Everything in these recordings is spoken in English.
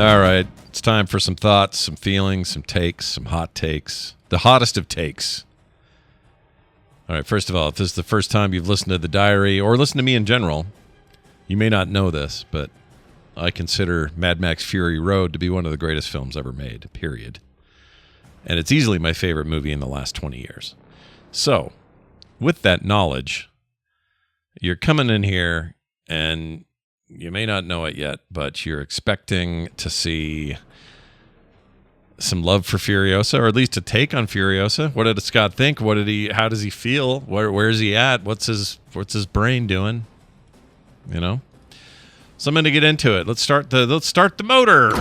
All right. It's time for some thoughts, some feelings, some takes, some hot takes. The hottest of takes. All right. First of all, if this is the first time you've listened to The Diary or listened to me in general, you may not know this, but I consider Mad Max Fury Road to be one of the greatest films ever made, period. And it's easily my favorite movie in the last 20 years. So, with that knowledge, you're coming in here and you may not know it yet, but you're expecting to see some love for Furiosa, or at least a take on Furiosa. What did Scott think? How does he feel? Where's he at? What's his brain doing? You know? So I'm going to get into it. Let's start the motor.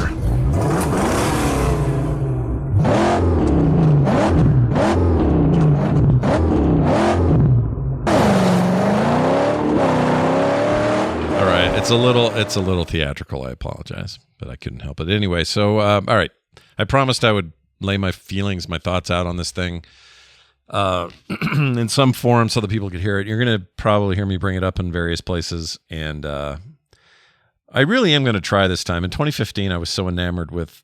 It's a little theatrical. I apologize, but I couldn't help it. Anyway, so all right. I promised I would lay my feelings, my thoughts out on this thing in some form so that people could hear it. You're going to probably hear me bring it up in various places, and I really am going to try this time. In 2015, I was so enamored with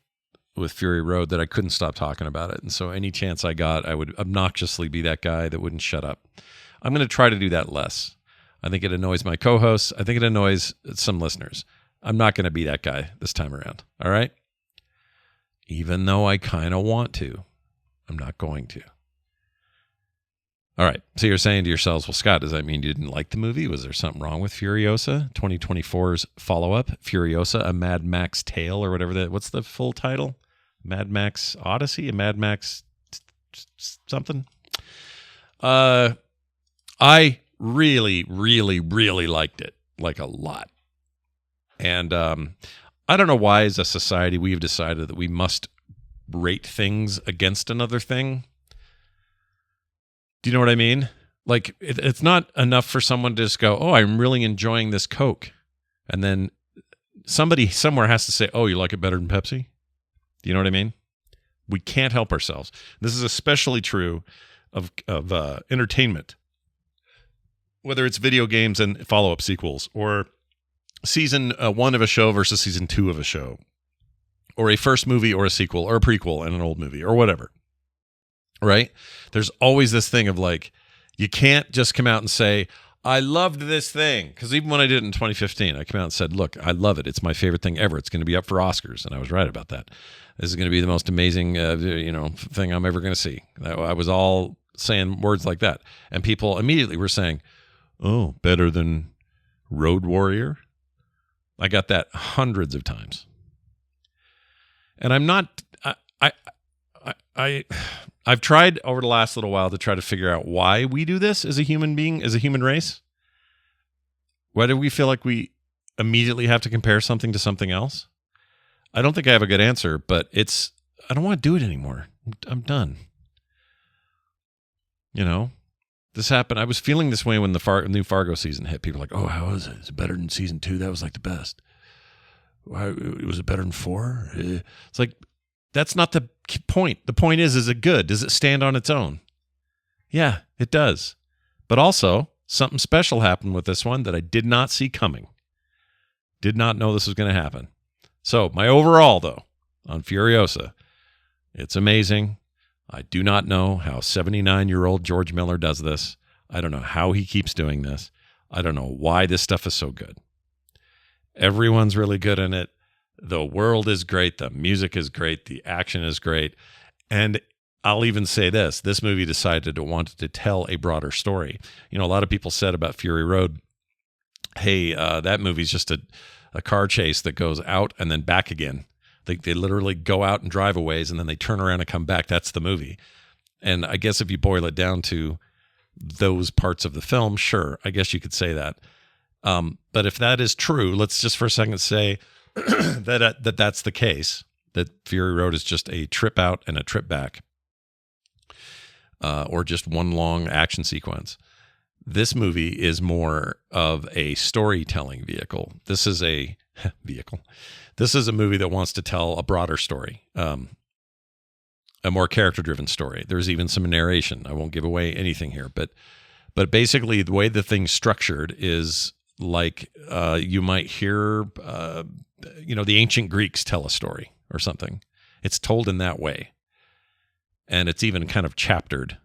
Fury Road that I couldn't stop talking about it, and so any chance I got, I would obnoxiously be that guy that wouldn't shut up. I'm going to try to do that less. I think it annoys my co-hosts. I think it annoys some listeners. I'm not going to be that guy this time around. All right? Even though I kind of want to, I'm not going to. All right. So you're saying to yourselves, well, Scott, does that mean you didn't like the movie? Was there something wrong with Furiosa? 2024's follow-up, Furiosa, A Mad Max Tale, or whatever that. What's the full title? Mad Max Odyssey? A Mad Max something? I really, really, really liked it, like a lot. And I don't know why, as a society, we've decided that we must rate things against another thing. Do you know what I mean? Like, it's not enough for someone to just go, oh, I'm really enjoying this Coke. And then somebody somewhere has to say, oh, you like it better than Pepsi? Do you know what I mean? We can't help ourselves. This is especially true of entertainment. Whether it's video games and follow-up sequels, or season 1 of a show versus season 2 of a show, or a first movie or a sequel or a prequel and an old movie or whatever, right? There's always this thing of like, you can't just come out and say, I loved this thing. Because even when I did it in 2015, I came out and said, look, I love it. It's my favorite thing ever. It's going to be up for Oscars. And I was right about that. This is going to be the most amazing thing I'm ever going to see. I was all saying words like that. And people immediately were saying, oh, better than Road Warrior? I got that hundreds of times. And I'm not, I've tried over the last little while to try to figure out why we do this as a human being, as a human race. Why do we feel like we immediately have to compare something to something else? I don't think I have a good answer, but I don't want to do it anymore. I'm done. You know? This happened. I was feeling this way when the new Fargo season hit. People were like, oh, how is it? Is it better than season 2? That was like the best. Was it better than 4? It's like, that's not the point. The point is it good? Does it stand on its own? Yeah, it does. But also, something special happened with this one that I did not see coming. Did not know this was going to happen. So, my overall, though, on Furiosa, it's amazing. I do not know how 79-year-old George Miller does this. I don't know how he keeps doing this. I don't know why this stuff is so good. Everyone's really good in it. The world is great. The music is great. The action is great. And I'll even say this. This movie decided it wanted to tell a broader story. You know, a lot of people said about Fury Road, hey, that movie's just a car chase that goes out and then back again. They literally go out and drive a ways and then they turn around and come back. That's the movie. And I guess if you boil it down to those parts of the film, sure, I guess you could say that. But if that is true, let's just for a second say that's the case, that Fury Road is just a trip out and a trip back, or just one long action sequence. This movie is more of a storytelling vehicle. This is a vehicle. This is a movie that wants to tell a broader story, a more character-driven story. There's even some narration. I won't give away anything here, but But basically, the way the thing's structured is like you might hear the ancient Greeks tell a story or something. It's told in that way. And it's even kind of chaptered.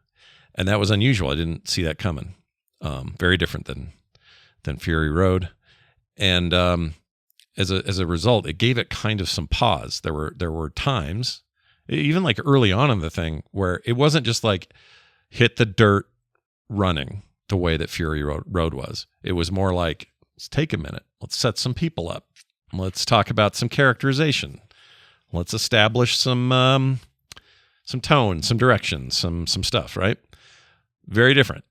And that was unusual. I didn't see that coming. Very different than Fury Road. And as a result, it gave it kind of some pause. There were times, even like early on in the thing, where it wasn't just like hit the dirt running the way that Fury Road was. It was more like, let's take a minute. Let's set some people up. Let's talk about some characterization. Let's establish some tone, some direction, some stuff, right? Very different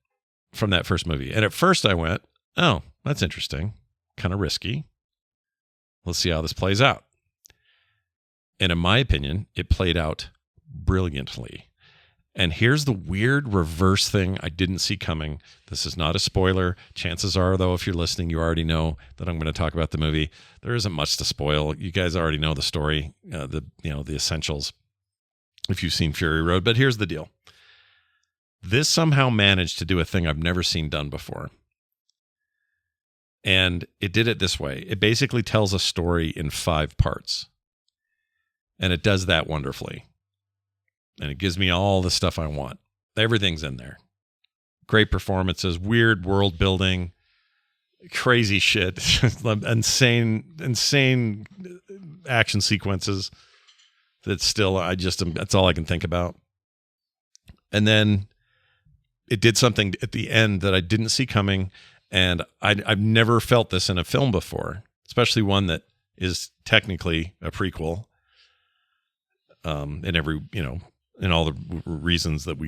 from that first movie. And at first I went, oh, that's interesting. Kind of risky. Let's see how this plays out. And in my opinion, it played out brilliantly. And here's the weird reverse thing I didn't see coming. This is not a spoiler. Chances are, though, if you're listening, you already know that I'm going to talk about the movie. There isn't much to spoil. You guys already know the story, the essentials, if you've seen Fury Road. But here's the deal. This somehow managed to do a thing I've never seen done before. And it did it this way. It basically tells a story in 5 parts. And it does that wonderfully. And it gives me all the stuff I want. Everything's in there. Great performances, weird world building, crazy shit, insane action sequences that still, that's all I can think about. And then it did something at the end that I didn't see coming. And I've never felt this in a film before, especially one that is technically a prequel. In all the reasons that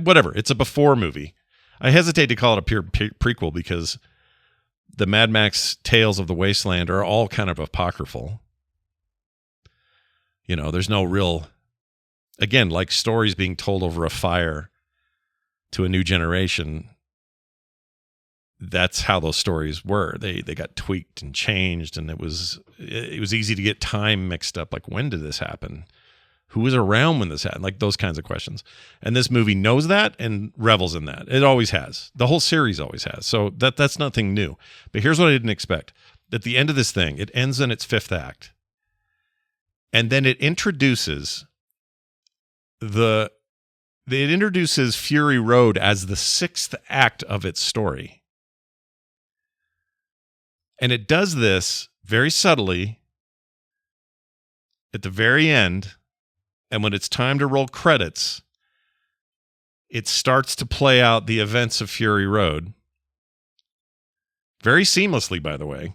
whatever. It's a before movie. I hesitate to call it a pure prequel because the Mad Max Tales of the Wasteland are all kind of apocryphal. There's no real, again, like stories being told over a fire to a new generation. That's how those stories were. They got tweaked and changed, and it was easy to get time mixed up. Like, when did this happen? Who was around when this happened? Like those kinds of questions. And this movie knows that and revels in that. It always has. The whole series always has. So that's nothing new. But here's what I didn't expect. At the end of this thing, it ends in its 5th act. And then it introduces Fury Road as the 6th act of its story. And it does this very subtly at the very end. And when it's time to roll credits, it starts to play out the events of Fury Road. Very seamlessly, by the way.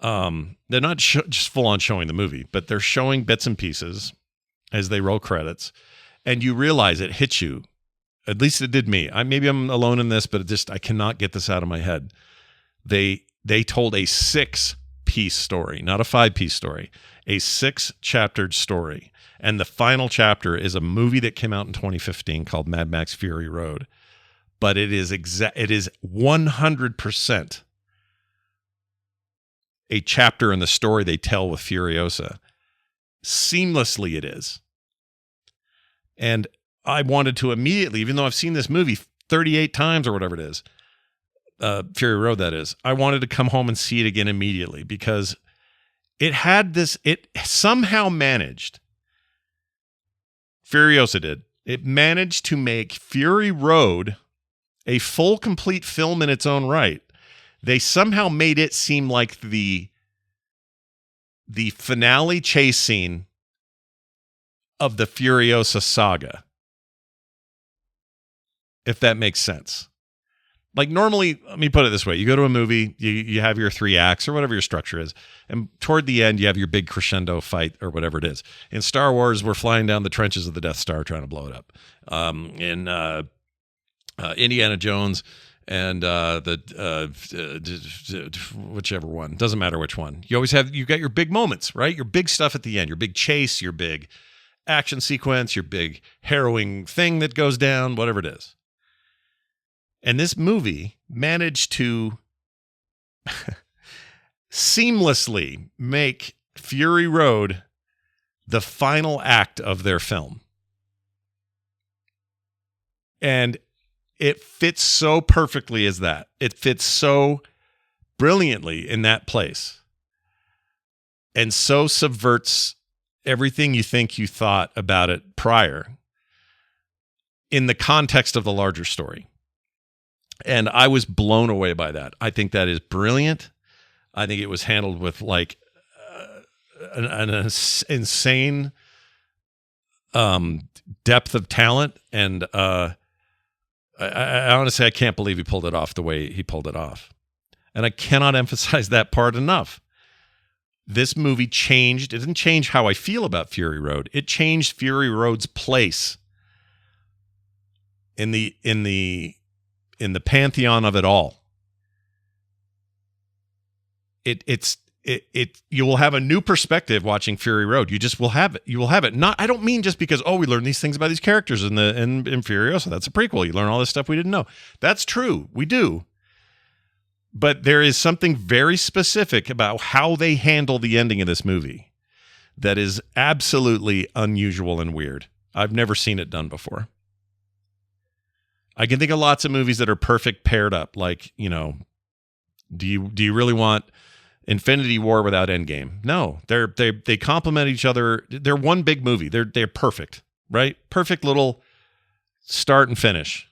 They're not just full on showing the movie, but they're showing bits and pieces as they roll credits. And you realize it hits you. At least it did me. Maybe I'm alone in this, but I cannot get this out of my head. They told a 6-piece story, not a 5-piece story, a 6-chaptered story. And the final chapter is a movie that came out in 2015 called Mad Max Fury Road. But it is 100% a chapter in the story they tell with Furiosa. Seamlessly it is. And I wanted to immediately, even though I've seen this movie 38 times or whatever it is, Fury Road that is, I wanted to come home and see it again immediately because it somehow managed, Furiosa did, it managed to make Fury Road a full, complete film in its own right. They somehow made it seem like the finale chase scene of the Furiosa saga, if that makes sense. Like normally, let me put it this way. You go to a movie, you have your 3 acts or whatever your structure is. And toward the end, you have your big crescendo fight or whatever it is. In Star Wars, we're flying down the trenches of the Death Star trying to blow it up. In Indiana Jones and whichever one, doesn't matter which one. You got your big moments, right? Your big stuff at the end, your big chase, your big action sequence, your big harrowing thing that goes down, whatever it is. And this movie managed to seamlessly make Fury Road the final act of their film. And it fits so perfectly as that. It fits so brilliantly in that place. and so subverts everything you think you thought about it prior in the context of the larger story. And I was blown away by that. I think that is brilliant. I think it was handled with like an insane depth of talent. And I honestly, I can't believe he pulled it off the way he pulled it off. And I cannot emphasize that part enough. This movie changed. It didn't change how I feel about Fury Road. It changed Fury Road's place in the pantheon of it all. You will have a new perspective watching Fury Road. You just will have it. You will have it. I don't mean just because, we learned these things about these characters in Furiosa. That's a prequel. You learn all this stuff we didn't know. That's true. We do. But there is something very specific about how they handle the ending of this movie that is absolutely unusual and weird. I've never seen it done before. I can think of lots of movies that are perfect paired up. Like, do you really want Infinity War without Endgame? No, they complement each other. They're one big movie. They're perfect, right? Perfect little start and finish.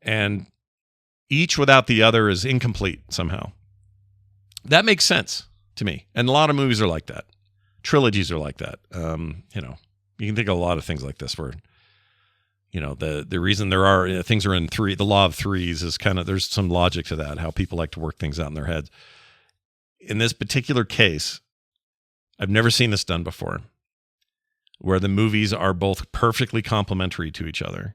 And each without the other is incomplete somehow. That makes sense to me. And a lot of movies are like that. Trilogies are like that. You can think of a lot of things like this where, the reason there are things are in three, the law of threes is there's some logic to that, how people like to work things out in their heads. In this particular case, I've never seen this done before, where the movies are both perfectly complementary to each other,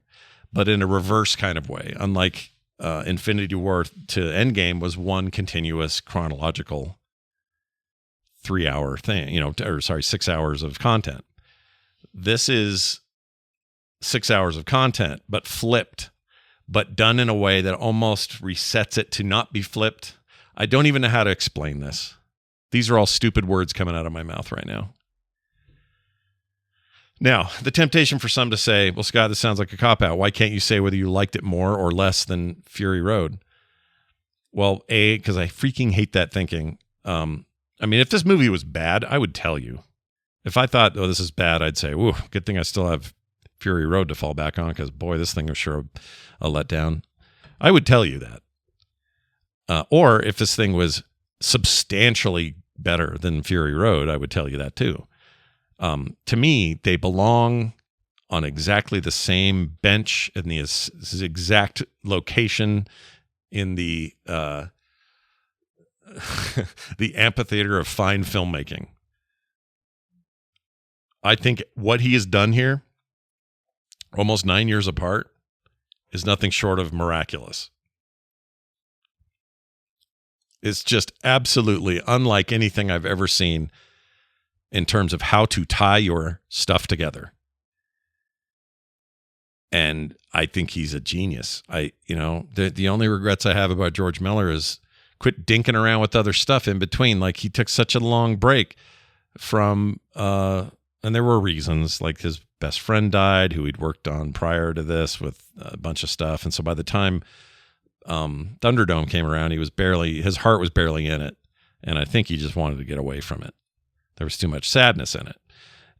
but in a reverse kind of way. Unlike Infinity War to Endgame was one continuous chronological 3-hour thing, 6 hours of content. This is 6 hours of content, but flipped, but done in a way that almost resets it to not be flipped. I don't even know how to explain this. These are all stupid words coming out of my mouth right now. Now, the temptation for some to say, well, Scott, this sounds like a cop-out. Why can't you say whether you liked it more or less than Fury Road? Well, because I freaking hate that thinking. If this movie was bad, I would tell you. If I thought, this is bad, I'd say, ooh, good thing I still have Fury Road to fall back on, because, boy, this thing was sure a letdown. I would tell you that. Or if this thing was substantially better than Fury Road, I would tell you that too. To me, they belong on exactly the same bench in the exact location in the the amphitheater of fine filmmaking. I think what he has done here, almost 9 years apart, is nothing short of miraculous. It's just absolutely unlike anything I've ever seen in terms of how to tie your stuff together. And I think he's a genius. The only regrets I have about George Miller is quit dinking around with other stuff in between. Like, he took such a long break from, and there were reasons, like his best friend died, who he'd worked on prior to this with a bunch of stuff. And so by the time Thunderdome came around, his heart was barely in it. And I think he just wanted to get away from it. There was too much sadness in it.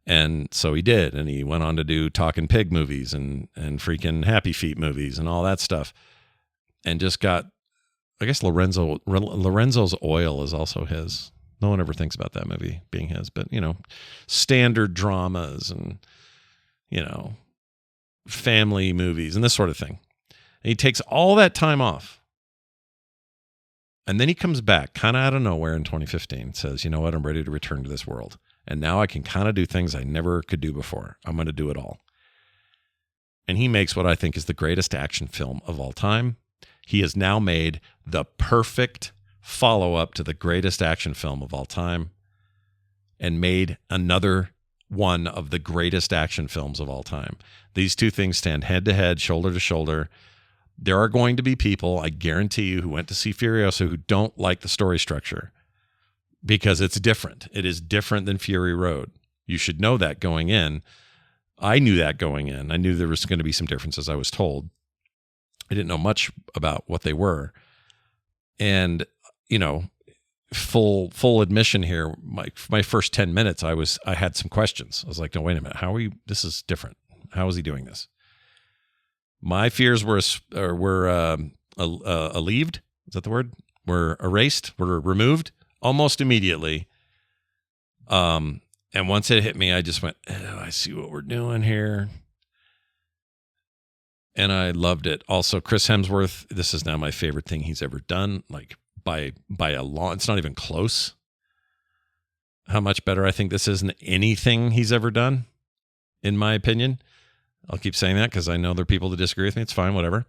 And so he did. And he went on to do Talking Pig movies and freaking Happy Feet movies and all that stuff. And just got, I guess Lorenzo's Oil is also his. No one ever thinks about that movie being his. But, standard dramas and, family movies and this sort of thing. And he takes all that time off. And then he comes back kind of out of nowhere in 2015, says, you know what, I'm ready to return to this world. And now I can kind of do things I never could do before. I'm going to do it all. And he makes what I think is the greatest action film of all time. He has now made the perfect follow-up to the greatest action film of all time and made another one of the greatest action films of all time. These two things stand head-to-head, shoulder-to-shoulder. There are going to be people, I guarantee you, who went to see Furiosa who don't like the story structure because it's different. It is different than Fury Road. You should know that going in. I knew that going in. I knew there was going to be some differences, I was told. I didn't know much about what they were. And, full admission here. My first 10 minutes, I had some questions. I was like, no, wait a minute. This is different. How is he doing this? My fears were alleviated. Is that the word? Were erased, were removed almost immediately. And once it hit me, I just went, oh, I see what we're doing here. And I loved it. Also, Chris Hemsworth, this is now my favorite thing he's ever done. Like by a long, it's not even close how much better I think this is than anything he's ever done, in my opinion. I'll keep saying that because I know there are people that disagree with me. It's fine, whatever.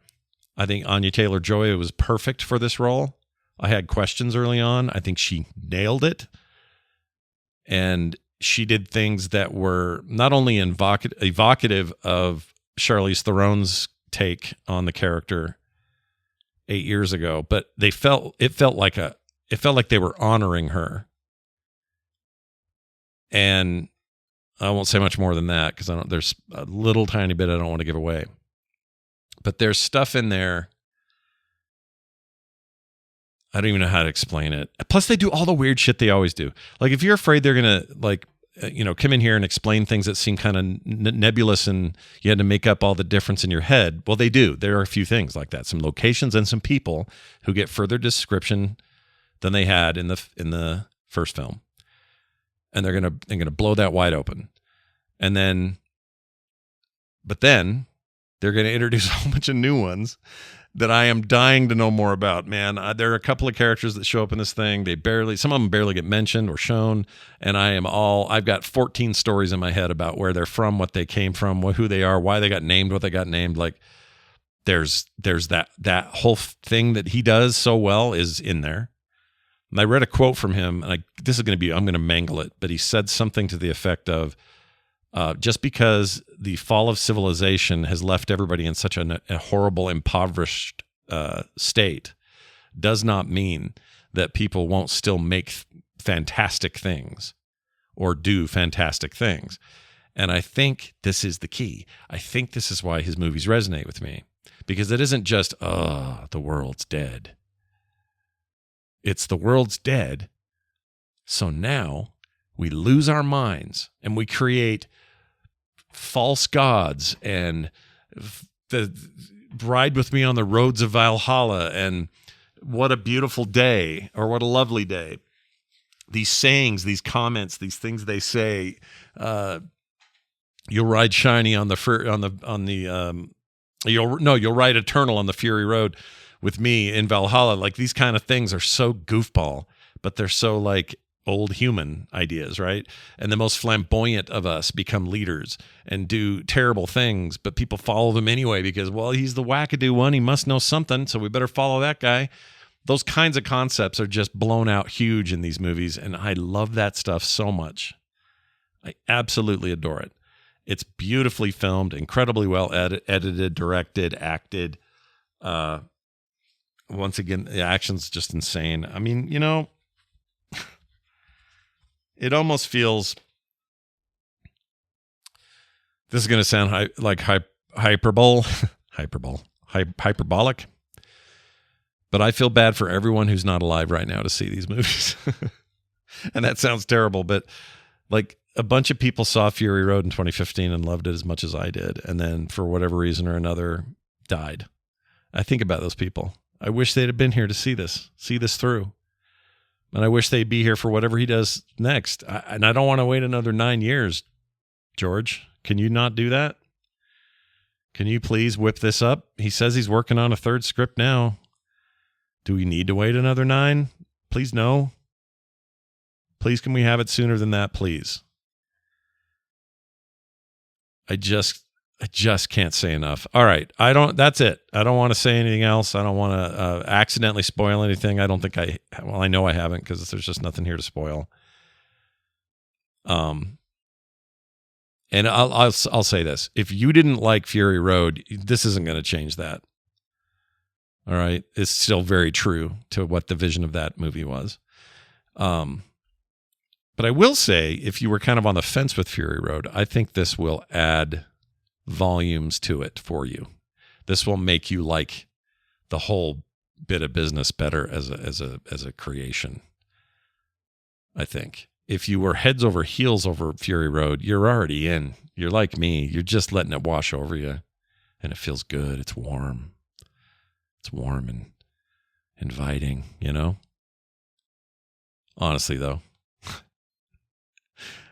I think Anya Taylor-Joy was perfect for this role. I had questions early on. I think she nailed it. And she did things that were not only evocative of Charlize Theron's take on the character 8 years ago, but it felt like they were honoring her. And I won't say much more than that because there's a little tiny bit I don't want to give away. But there's stuff in there. I don't even know how to explain it. Plus, they do all the weird shit they always do. Like, if you're afraid they're going to, come in here and explain things that seem kind of nebulous and you had to make up all the difference in your head, well, they do. There are a few things like that. Some locations and some people who get further description than they had in the first film. And they're gonna blow that wide open. But then they're going to introduce a whole bunch of new ones that I am dying to know more about, man. There are a couple of characters that show up in this thing. Some of them barely get mentioned or shown. And I've got 14 stories in my head about where they're from, what they came from, who they are, why they got named, what they got named. Like there's that whole thing that he does so well is in there. And I read a quote from him, and I'm going to mangle it, but he said something to the effect of, just because the fall of civilization has left everybody in such a horrible, impoverished state does not mean that people won't still make fantastic things or do fantastic things. And I think this is the key. I think this is why his movies resonate with me, because it isn't just, the world's dead. It's the world's dead. So now we lose our minds and we create false gods and the ride with me on the roads of Valhalla and what a beautiful day or what a lovely day. These sayings, these comments, these things they say, you'll ride shiny on you'll ride eternal on the Fury Road with me in Valhalla. Like, these kind of things are so goofball, but they're so like old human ideas, right? And the most flamboyant of us become leaders and do terrible things, but people follow them anyway because, well, he's the wackadoo one. He must know something, so we better follow that guy. Those kinds of concepts are just blown out huge in these movies, and I love that stuff so much. I absolutely adore it. It's beautifully filmed, incredibly well edited, directed, acted. Once again, the action's just insane. I mean, it almost feels, this is going to sound hyperbolic, but I feel bad for everyone who's not alive right now to see these movies. And that sounds terrible, but like a bunch of people saw Fury Road in 2015 and loved it as much as I did. And then for whatever reason or another died. I think about those people. I wish they'd have been here to see this through. And I wish they'd be here for whatever he does next. And I don't want to wait another 9 years, George. Can you not do that? Can you please whip this up? He says he's working on a third script now. Do we need to wait another 9? Please, no. Please, can we have it sooner than that, please? I just can't say enough. All right. That's it. I don't want to say anything else. I don't want to accidentally spoil anything. I don't think I know I haven't, because there's just nothing here to spoil. And I'll say this. If you didn't like Fury Road, this isn't going to change that. All right. It's still very true to what the vision of that movie was. But I will say, if you were kind of on the fence with Fury Road, I think this will add volumes to it for you. This will make you like the whole bit of business better as a creation. I think. If you were heads over heels over Fury Road, you're already in. You're like me. You're just letting it wash over you. And it feels good. It's warm. It's warm and inviting, you know? Honestly, though,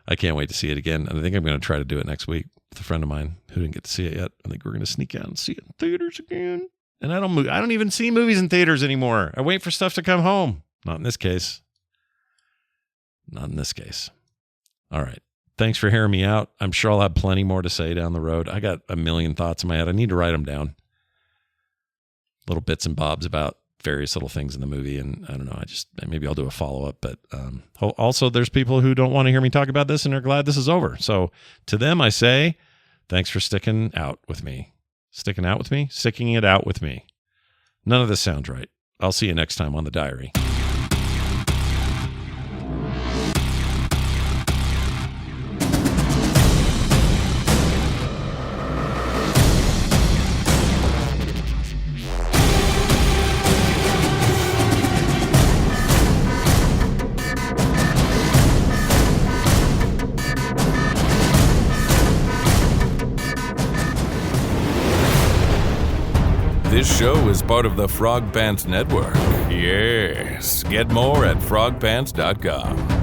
I can't wait to see it again. And I think I'm going to try to do it next week with a friend of mine who didn't get to see it yet. I think we're going to sneak out and see it in theaters again. And I don't even see movies in theaters anymore. I wait for stuff to come home. Not in this case. Not in this case. All right. Thanks for hearing me out. I'm sure I'll have plenty more to say down the road. I got a million thoughts in my head. I need to write them down. Little bits and bobs about various little things in the movie. And I don't know, maybe I'll do a follow-up. But also there's people who don't want to hear me talk about this and are glad this is over. So to them, I say, thanks for sticking out with me. Sticking it out with me. None of this sounds right. I'll see you next time on The Diary. This show is part of the Frog Pants Network. Yes. Get more at frogpants.com.